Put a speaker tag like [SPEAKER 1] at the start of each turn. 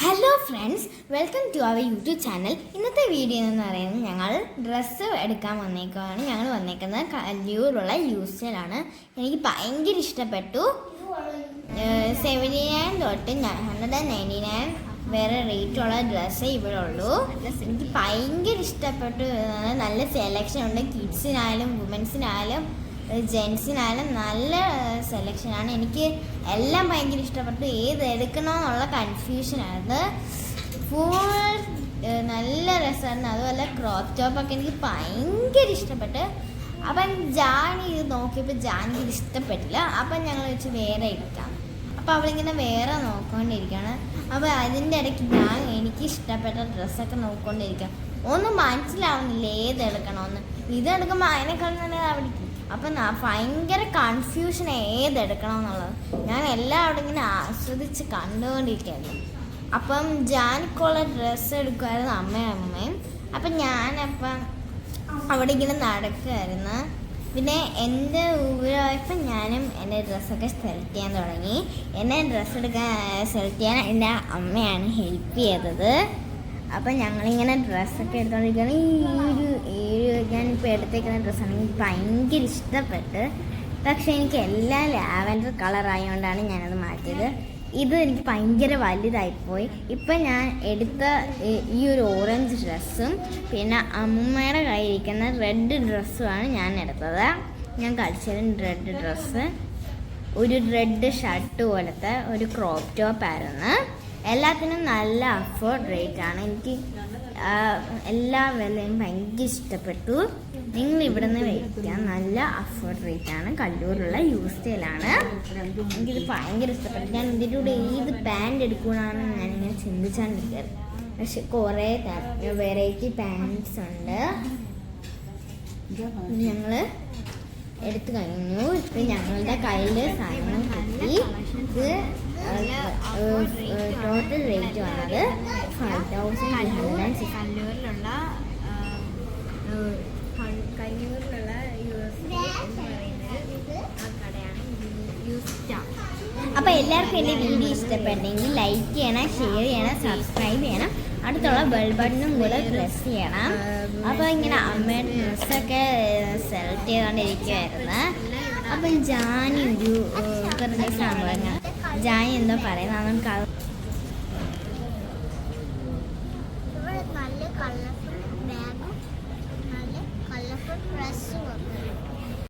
[SPEAKER 1] Hello friends, welcome to our YouTube channel. ഇന്നത്തെ video എന്ന് പറയുന്നത് ഞങ്ങൾ ഡ്രസ്സ് എടുക്കാൻ വന്നേക്കുകയാണ്. ഞങ്ങൾ വന്നേക്കുന്നത് കല്ലൂരുള്ള യൂസിലാണ്. എനിക്ക് ഭയങ്കര ഇഷ്ടപ്പെട്ടു. 79 തൊട്ട് 199 വേറെ റേറ്റുള്ള ഡ്രസ്സേ ഇവിടെ ഉള്ളൂ. എനിക്ക് ഭയങ്കര ഇഷ്ടപ്പെട്ടു. നല്ല സെലക്ഷൻ ഉണ്ട്. കിഡ്സിനായാലും വുമൻസിനായാലും ജെൻസിനായാലും നല്ല സെലക്ഷനാണ്. എനിക്ക് എല്ലാം ഭയങ്കര ഇഷ്ടപ്പെട്ടു. ഏത് എടുക്കണമെന്നുള്ള കൺഫ്യൂഷനായിരുന്നു. ഫുൾ നല്ല രസമായിരുന്നു. അതുപോലെ ക്രോപ്പ് ടോപ്പൊക്കെ എനിക്ക് ഭയങ്കര ഇഷ്ടപ്പെട്ടു. അപ്പം ജാനി ഇത് നോക്കിയപ്പോൾ ജാനിക്ക് ഇത് ഇഷ്ടപ്പെട്ടില്ല. അപ്പം ഞങ്ങൾ വെച്ച് വേറെ എടുക്കാം. അപ്പോൾ അവളിങ്ങനെ വേറെ നോക്കിക്കൊണ്ടിരിക്കുകയാണ്. അപ്പോൾ അതിൻ്റെ ഇടയ്ക്ക് ഞാൻ എനിക്ക് ഇഷ്ടപ്പെട്ട ഡ്രസ്സൊക്കെ നോക്കിക്കൊണ്ടിരിക്കാം. ഒന്നും മനസ്സിലാവുന്നില്ല ഏതെടുക്കണമെന്ന്. ഇതെടുക്കുമ്പോൾ അതിനേക്കാൾ തന്നെ അവിടെ. അപ്പം ഭയങ്കര കൺഫ്യൂഷൻ ഏതെടുക്കണമെന്നുള്ളത്. ഞാൻ എല്ലാം അവിടെ ഇങ്ങനെ ആസ്വദിച്ച് കണ്ടുകൊണ്ടിരിക്കുകയായിരുന്നു. അപ്പം ജാനിക്കുള്ള ഡ്രസ്സ് എടുക്കുമായിരുന്നു അമ്മയും. അപ്പം ഞാനപ്പം അവിടെ ഇങ്ങനെ നടക്കുമായിരുന്നു. പിന്നെ എൻ്റെ ഊരായപ്പം ഞാനും എൻ്റെ ഡ്രസ്സൊക്കെ സെലക്ട് ചെയ്യാൻ തുടങ്ങി. എന്നെ ഡ്രസ്സ് സെലക്ട് ചെയ്യാൻ എൻ്റെ അമ്മയാണ് ഹെൽപ്പ് ചെയ്തത്. അപ്പം ഞങ്ങളിങ്ങനെ ഡ്രസ്സൊക്കെ എടുത്തുകൊണ്ടിരിക്കുകയാണ്. ഞാനിപ്പോൾ എടുത്തേക്കുന്ന ഡ്രസ്സാണ് എനിക്ക് ഭയങ്കര ഇഷ്ടപ്പെട്ട്. പക്ഷേ എനിക്ക് എല്ലാം ലാവൻഡർ കളറായതുകൊണ്ടാണ് ഞാനത് മാറ്റിയത്. ഇത് എനിക്ക് ഭയങ്കര വലുതായിപ്പോയി. ഇപ്പം ഞാൻ എടുത്ത ഈ ഒരു ഓറഞ്ച് ഡ്രസ്സും പിന്നെ അമ്മൂമ്മയുടെ കയ്യിരിക്കുന്ന റെഡ് ഡ്രസ്സുമാണ് ഞാൻ എടുത്തത്. ഞാൻ കളിച്ചത് റെഡ് ഡ്രസ്സ്, ഒരു റെഡ് ഷർട്ട് പോലത്തെ ഒരു ക്രോപ്പ് ടോപ്പായിരുന്നു. എല്ലാത്തിനും നല്ല അഫോർഡ് റേറ്റാണ്. എനിക്ക് എല്ലാ വിലയും ഭയങ്കര ഇഷ്ടപ്പെട്ടു. നിങ്ങൾ ഇവിടെ നിന്ന് മേടിക്കാം. നല്ല അഫോർഡ് റേറ്റാണ്. കല്ലൂരുള്ള യൂസ്റ്റേലാണ്. എനിക്കിത് ഭയങ്കര ഇഷ്ടപ്പെട്ടു. ഞാൻ ഇതിൻ്റെ കൂടെ ഏത് പാൻറ് എടുക്കണമെന്നാണ് ഞാനിങ്ങനെ ചിന്തിച്ചാണ്ടിരിക്കുന്നത്. പക്ഷെ കുറേ വെറൈറ്റി പാൻറ്റ്സ് ഉണ്ട്. ഞങ്ങൾ എടുത്തു കഴിഞ്ഞു. ഇപ്പം ഞങ്ങളുടെ കയ്യിൽ സാധനം കിട്ടി. ഇത് ടോട്ടൽ റേറ്റ് വന്നത് 5,260. കല്ലൂരിലുള്ള അപ്പോൾ എല്ലാവർക്കും എൻ്റെ വീഡിയോ ഇഷ്ടപ്പെട്ടെങ്കിൽ ലൈക്ക് ചെയ്യണം, ഷെയർ ചെയ്യണം, സബ്സ്ക്രൈബ് ചെയ്യണം. അടുത്തുള്ള ബെൽ ബട്ടണും കൂടെ പ്രസ് ചെയ്യണം. അപ്പോൾ ഇങ്ങനെ അമ്മയുടെ ഡ്രസ്സൊക്കെ സെലക്ട് ചെയ്തുകൊണ്ടിരിക്കുമായിരുന്നു. അപ്പം ജാനി ഒരു കുറച്ച് സംഭവങ്ങൾ ജാനി എന്തോ പറയുന്നത് നമുക്ക്